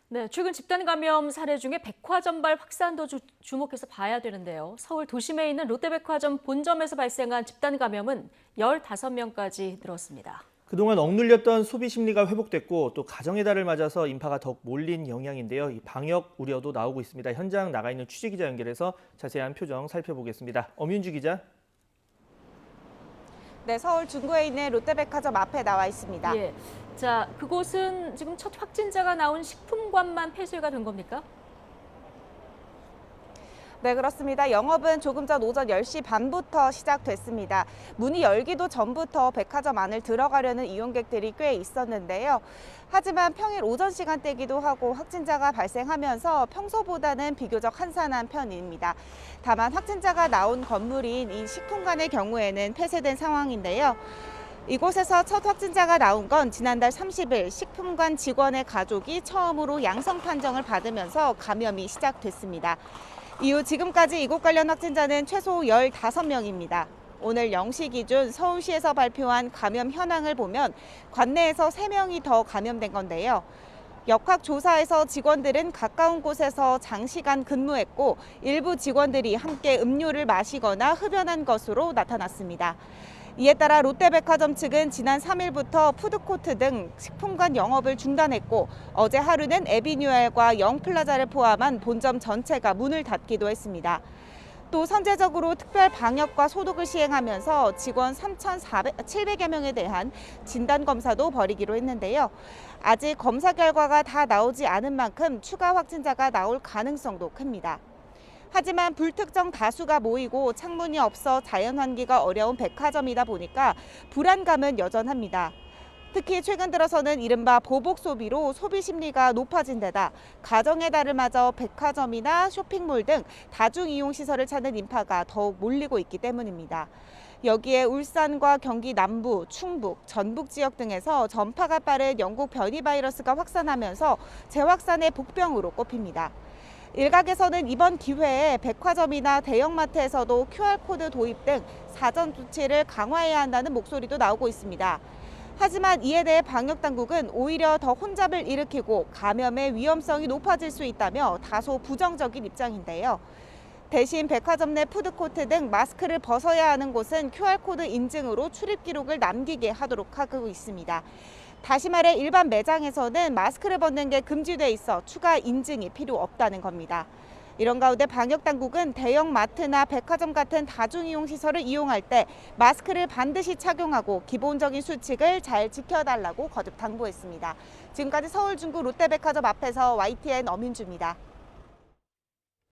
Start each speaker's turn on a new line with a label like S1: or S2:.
S1: 네, 최근 집단 감염 사례 중에 백화점발 확산도 주목해서 봐야 되는데요. 서울 도심에 있는 롯데백화점 본점에서 발생한 집단 감염은 15명까지 늘었습니다.
S2: 그동안 억눌렸던 소비 심리가 회복됐고 또 가정의 달을 맞아서 인파가 더욱 몰린 영향인데요. 이 방역 우려도 나오고 있습니다. 현장 나가 있는 취재 기자 연결해서 자세한 표정 살펴보겠습니다. 엄윤주 기자.
S3: 네, 서울 중구에 있는 롯데백화점 앞에 나와 있습니다.
S1: 예, 자, 그곳은 지금 첫 확진자가 나온 식품관만 폐쇄가 된 겁니까?
S3: 네, 그렇습니다. 영업은 조금 전 오전 10시 반부터 시작됐습니다. 문이 열기도 전부터 백화점 안을 들어가려는 이용객들이 꽤 있었는데요. 하지만 평일 오전 시간대이기도 하고 확진자가 발생하면서 평소보다는 비교적 한산한 편입니다. 다만 확진자가 나온 건물인 이 식품관의 경우에는 폐쇄된 상황인데요. 이곳에서 첫 확진자가 나온 건 지난달 30일 식품관 직원의 가족이 처음으로 양성 판정을 받으면서 감염이 시작됐습니다. 이후 지금까지 이곳 관련 확진자는 최소 15명입니다. 오늘 0시 기준 서울시에서 발표한 감염 현황을 보면 관내에서 3명이 더 감염된 건데요. 역학조사에서 직원들은 가까운 곳에서 장시간 근무했고 일부 직원들이 함께 음료를 마시거나 흡연한 것으로 나타났습니다. 이에 따라 롯데백화점 측은 지난 3일부터 푸드코트 등 식품관 영업을 중단했고 어제 하루는 에비뉴얼과 영플라자를 포함한 본점 전체가 문을 닫기도 했습니다. 또 선제적으로 특별 방역과 소독을 시행하면서 직원 3,700여 명에 대한 진단검사도 벌이기로 했는데요. 아직 검사 결과가 다 나오지 않은 만큼 추가 확진자가 나올 가능성도 큽니다. 하지만 불특정 다수가 모이고 창문이 없어 자연환기가 어려운 백화점이다 보니까 불안감은 여전합니다. 특히 최근 들어서는 이른바 보복 소비로 소비 심리가 높아진 데다 가정의 달을 맞아 백화점이나 쇼핑몰 등 다중이용시설을 찾는 인파가 더욱 몰리고 있기 때문입니다. 여기에 울산과 경기 남부, 충북, 전북 지역 등에서 전파가 빠른 영국 변이 바이러스가 확산하면서 재확산의 복병으로 꼽힙니다. 일각에서는 이번 기회에 백화점이나 대형마트에서도 QR코드 도입 등 사전 조치를 강화해야 한다는 목소리도 나오고 있습니다. 하지만 이에 대해 방역당국은 오히려 더 혼잡을 일으키고 감염의 위험성이 높아질 수 있다며 다소 부정적인 입장인데요. 대신 백화점 내 푸드코트 등 마스크를 벗어야 하는 곳은 QR코드 인증으로 출입 기록을 남기게 하도록 하고 있습니다. 다시 말해 일반 매장에서는 마스크를 벗는 게 금지돼 있어 추가 인증이 필요 없다는 겁니다. 이런 가운데 방역당국은 대형 마트나 백화점 같은 다중이용시설을 이용할 때 마스크를 반드시 착용하고 기본적인 수칙을 잘 지켜달라고 거듭 당부했습니다. 지금까지 서울 중구 롯데백화점 앞에서 YTN 엄윤주입니다.